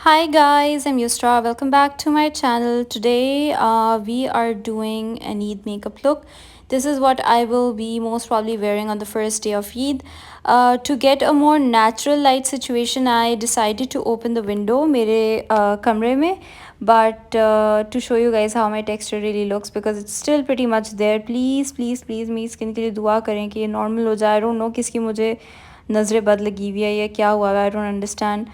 Hi guys, I'm Yusra. Welcome back to my channel. Today we are doing an Eid makeup look. This is what I will be most probably wearing on the first day of Eid. To get a more natural light situation, I decided to open the window मेरे कमरे में. But to show you guys how my texture really looks because it's still pretty much there. Please मेरी skin के लिए दुआ करें कि ये normal हो जाए. I don't know किसकी मुझे नज़रें बद लगी हुई है या क्या हुआ है. I don't understand.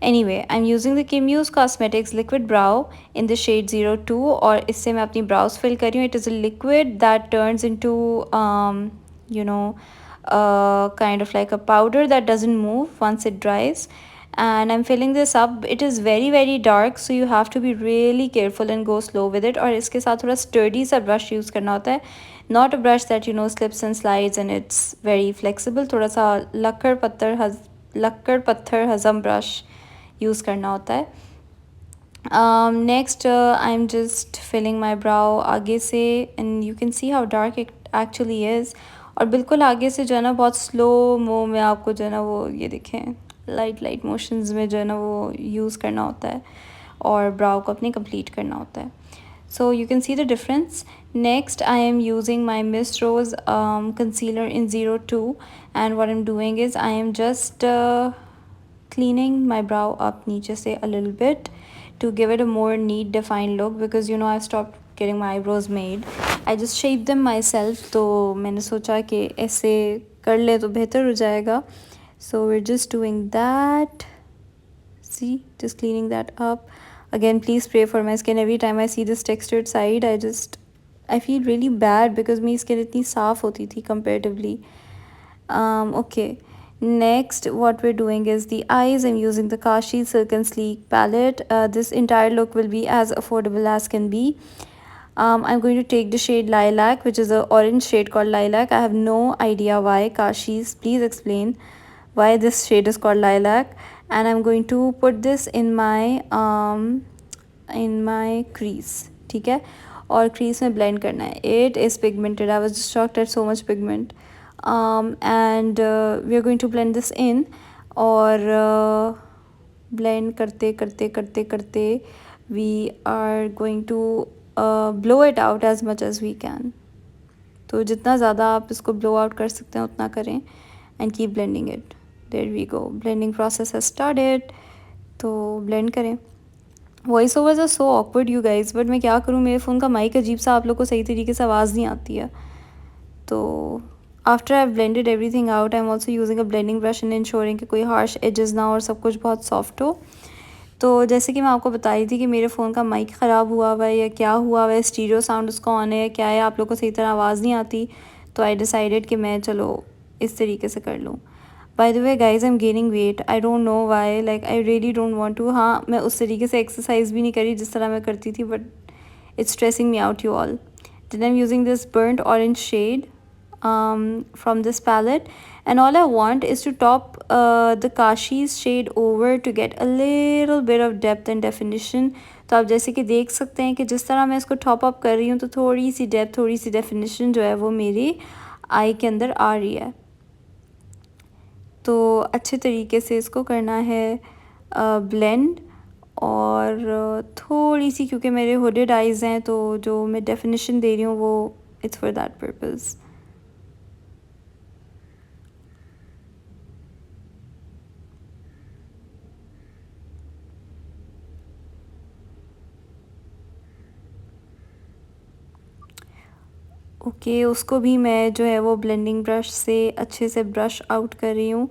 Anyway, I'm using the Kim Use Cosmetics Liquid Brow in the shade 02 और इससे मैं अपनी brows fill कर रही हूँ. It is a liquid that turns into you know kind of like a powder that doesn't move once it dries. And I'm filling this up. It is very dark, so you have to be really careful and go slow with it. और इसके साथ थोड़ा sturdy सा brush use करना होता है. Not a brush that slips and slides and it's very flexible. थोड़ा सा लक्कड़ पत्थर हज़म brush यूज़ करना होता है. Next, I'm just filling my brow आगे से and you can see how dark it actually is. और बिल्कुल आगे से जो है ना बहुत स्लो मो में आपको जो है ना वो ये देखें लाइट मोशंस में जो है ना वो यूज़ करना होता है और ब्राउ को अपनी कंप्लीट करना होता है. So you can see the difference. Next, I am using my Miss Rose concealer in 02 and what I'm doing is I am just cleaning my brow up नीचे से a little bit to give it a more neat defined look because I've stopped getting my eyebrows made. I just shaved them myself तो मैंने सोचा कि ऐसे कर ले तो बेहतर हो जाएगा. So we're just doing that. See, just cleaning that up. Again, please pray for my skin. Every time I see this textured side I feel really bad because मेरी skin इतनी साफ होती थी comparatively. Okay. Next, what we're doing is the eyes. I'm using the Kashi Silk and Sleek palette. This entire look will be as affordable as can be. I'm going to take the shade Lilac, which is an orange shade called Lilac. I have no idea why. Kashi's, please explain why this shade is called Lilac. And I'm going to put this in my crease. ठीक है और crease में blend करना है. It is pigmented. I was just shocked at so much pigment. And we are going to blend this in और blend करते करते we are going to blow it out as much as we can. तो जितना ज़्यादा आप इसको blow out कर सकते हैं उतना करें and keep blending it. There we go. Blending process has started. तो blend करें. Voice overs are so awkward you guys but मैं क्या करूँ मेरे फ़ोन का माइक अजीब सा आप लोग को सही तरीके से आवाज़ नहीं आती है. तो after I blended everything out I am also using a blending brush and ensuring कि कोई हार्श एजेस ना और सब कुछ बहुत सॉफ्ट हो. तो जैसे कि मैं आपको बता रही थी कि मेरे फ़ोन का माइक ख़राब हुआ हुआ है या क्या हुआ हुआ है, स्टीरियो साउंड उसका ऑन है या क्या है, आप लोग को सही तरह आवाज़ नहीं आती. तो आई डिसाइडेड कि मैं चलो इस तरीके से कर लूँ. By the way guys I am gaining weight. I don't know why. Like I really don't want to. हाँ, मैं उस तरीके से एक्सरसाइज भी नहीं करी जिस तरह मैं करती थी but it's stressing me out you all. Then I am using this burnt orange shade from this palette and all I want is to top the Kashi's shade over to get a little bit of depth and definition. तो आप जैसे कि देख सकते हैं कि जिस तरह मैं इसको टॉप अप कर रही हूँ तो थोड़ी सी डेप्थ थोड़ी सी डेफिनेशन जो है वो मेरी आई के अंदर आ रही है. तो अच्छे तरीके से इसको करना है ब्लेंड और थोड़ी सी क्योंकि मेरे हुडेड आइज़ हैं तो जो मैं डेफिनेशन दे रही हूँ वो it's for that purpose. Okay उसको भी मैं जो है वो ब्लेंडिंग ब्रश से अच्छे से ब्रश आउट कर रही हूँ.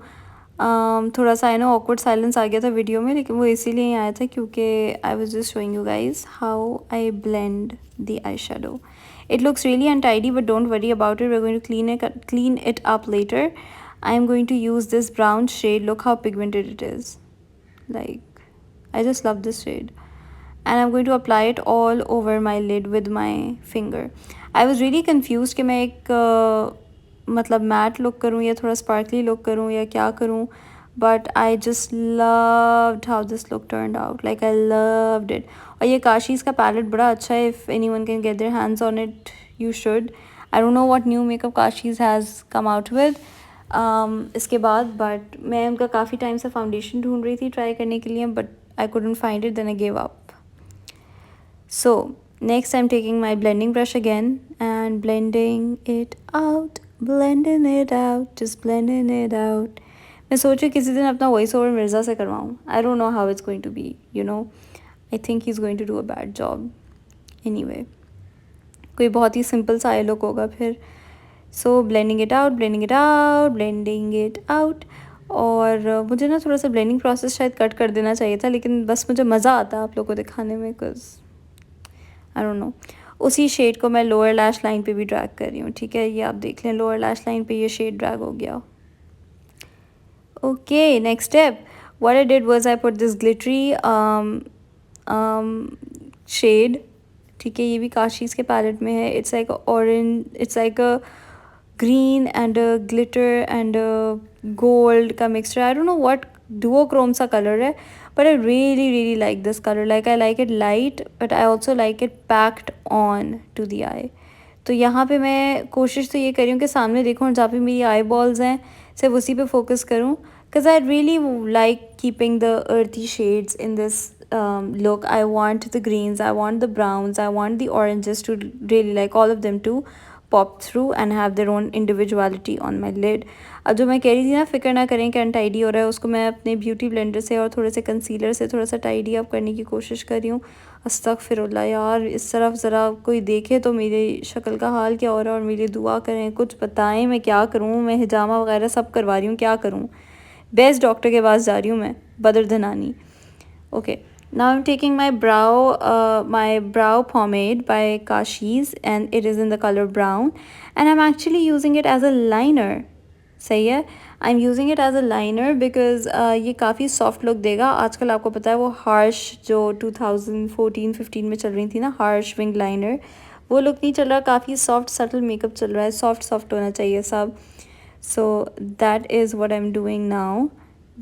थोड़ा सा आई नो ऑकवर्ड साइलेंस आ गया था वीडियो में लेकिन वो इसीलिए ही आया था क्योंकि I was just showing you guys how I blend the eye shadow. It looks really untidy but don't worry about it. We're going to clean it up later. I'm going to use this brown shade. Look how pigmented it is. Like, I just love this shade. And I'm going to apply it all over my lid with my finger. I was really confused कि मैं एक मतलब mat look करूँ या थोड़ा sparkly look करूँ या क्या करूँ. But I just loved how this look turned out. Like I loved it. और ये काशीज़ का palette बड़ा अच्छा है. If anyone can get their hands on it, you should. I don't know what new makeup Kashi's has come out with. इसके बाद but मैं उनका काफ़ी टाइम से फाउंडेशन ढूंढ रही थी ट्राई करने के लिए but I couldn't find it, then I gave up. So next I'm taking my blending brush again and blending it out, just blending it out. मैं सोच रही किसी दिन अपना वॉइस ओवर मिर्ज़ा से करवाऊँ. I don't know how it's going to be, you know. I think he's going to do a bad job. Anyway, कोई बहुत ही simple सा आई लुक होगा फिर. So blending it out, blending it out, blending it out. और मुझे ना थोड़ा सा ब्लेंडिंग प्रोसेस शायद कट कर देना चाहिए था, लेकिन बस मुझे मज़ा आता आप लोगों को दिखाने में, बिकॉज आई डोंट नो. उसी शेड को मैं लोअर लैश लाइन पे भी ड्रैग कर रही हूँ. ठीक है, ये आप देख लें, लोअर लैश लाइन पे ये शेड ड्रैग हो गया. Okay, next step what I did was I put this glittery shade. ठीक है, ये भी काशीज़ के पैलेट में है. It's like orange, it's like a green and a glitter and a gold का mixture. I don't know what duochrome सा color है, but I really like this color. Like I like it light, but I also like it packed on to the eye. तो यहाँ पे मैं कोशिश तो ये कर रही हूँ कि सामने देखूँ और जहाँ पे मेरी आई बॉल्स हैं सिर्फ उसी पे फोकस करूँ, because I really like keeping the earthy shades in this look. I want the greens, I want the browns, I want the oranges to really like all of them to pop through and have their own individuality on my lid. अब जो मैं कह रही थी ना, फिक्र ना करें कि अनटाइडी हो रहा है, उसको मैं अपने ब्यूटी ब्लेंडर से और थोड़े से कंसीलर से थोड़ा सा टाइडी अप करने की कोशिश कर रही हूँ. अस्तगफिरुल्लाह यार, इस तरफ ज़रा कोई देखे तो मेरी शक्ल का हाल क्या हो रहा है, और मेरी दुआ करें, कुछ बताएं मैं क्या करूँ. मैं हिजामा वगैरह सब करवा रही हूँ, क्या करूँ. बेस्ट डॉक्टर के पास जा रही हूँ मैं, बदर Dhanani. Okay, now I'm taking my brow pomade by Kashi's, and it is in the color brown, and I'm actually using it as a liner. सही है, I'm using it as a liner because ये काफ़ी soft look देगा. आजकल आपको पता है वो हार्श जो 2014-15 में चल रही थी ना, हार्श विंग लाइनर, वो लुक नहीं चल रहा. काफ़ी सॉफ्ट सटल मेकअप चल रहा है. सॉफ्ट होना चाहिए सब. So that is what I'm doing now,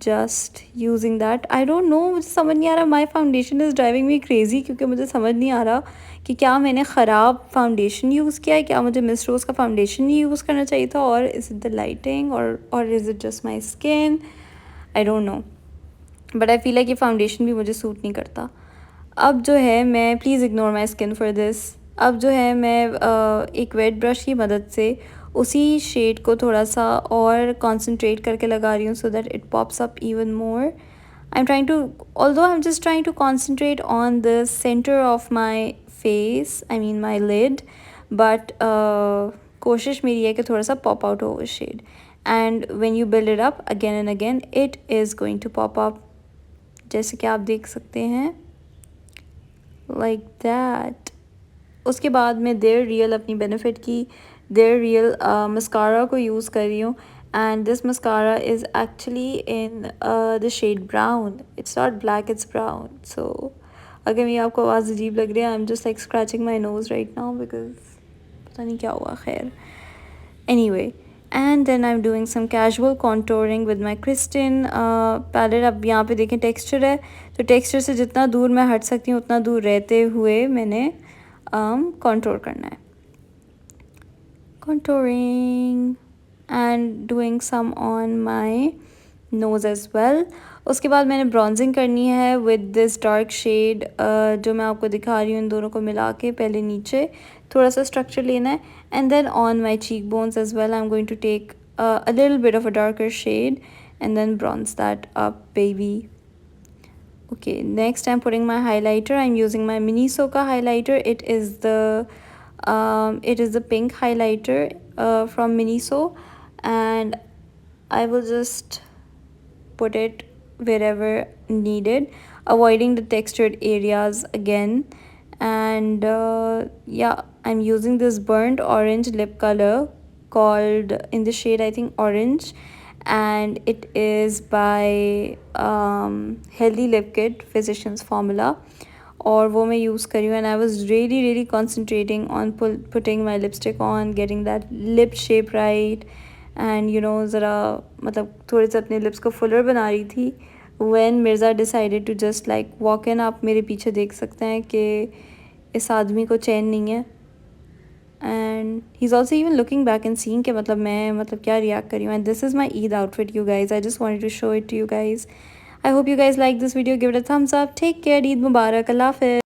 just using that. I don't know, मुझे समझ नहीं आ रहा. My foundation is driving me crazy क्योंकि मुझे समझ नहीं आ रहा कि क्या मैंने ख़राब फाउंडेशन यूज़ किया है, क्या मुझे मिस रोज़ का फाउंडेशन नहीं यूज़ करना चाहिए था, और इज़ इट द लाइटिंग और is it just my skin. I don't no, but I feel like ये फाउंडेशन भी मुझे सूट नहीं करता. अब जो है मैं, please ignore my skin for this. अब जो है मैं एक वेट ब्रश की मदद से उसी शेड को थोड़ा सा और कॉन्सेंट्रेट करके लगा रही हूँ, so that it pops up even more. I am trying to, although I am just trying to concentrate on the centre of my face, I mean my lid, but कोशिश मेरी है कि थोड़ा सा पॉप आउट हो वो शेड. And when you build it up again and again, it is going to pop up, जैसे कि आप देख सकते हैं, लाइक दैट. उसके बाद मैं देयर रियल अपनी बेनिफिट की देयर रियल मस्कारा को यूज़ कर रही हूँ. And this mascara is actually in the shade brown. It's not black, it's brown. So अगर मेरी आपको आवाज़ अजीब लग रही है, I am just like scratching my nose right now because पता नहीं क्या हुआ. खैर, anyway, and then I'm doing some casual contouring with my Kristen palette. अब यहाँ पे देखें टेक्सचर है, तो टेक्सचर से जितना दूर मैं हट सकती हूँ उतना दूर रहते हुए मैंने कंटूर करना है. contouring and doing some on my nose as well. उसके बाद मैंने ब्रॉन्जिंग करनी है विद दिस डार्क शेड जो मैं आपको दिखा रही हूँ. इन दोनों को मिला के पहले नीचे थोड़ा सा स्ट्रक्चर लेना है, and then on my cheek bones as well I am going to take a little bit of a darker shade and then bronze that up, baby. Okay, next I'm putting my highlighter. I'm using my Miniso ka highlighter. It is the pink highlighter from Miniso, and I will just put it wherever needed, avoiding the textured areas again. And yeah, I'm using this burnt orange lip color called in the shade I think orange, and it is by Healthy Lip Kit Physicians Formula, और वो मैं use कर रही हूँ. And I was really concentrating on putting my lipstick on, getting that lip shape right, and you know ज़रा मतलब थोड़े से अपने लिप्स को फुलर बना रही थी when Mirza decided to just like walk in. आप मेरे पीछे देख सकते हैं कि इस आदमी को चैन नहीं है, and he's also even looking back and seeing कि मतलब मैं क्या रिएक्ट कर रही हूँ. and this is my Eid outfit, you guys. I just wanted to show it to you guys. I hope you guys like this video. Give it a thumbs up. Take care. Eid Mubarak. Allah Hafiz.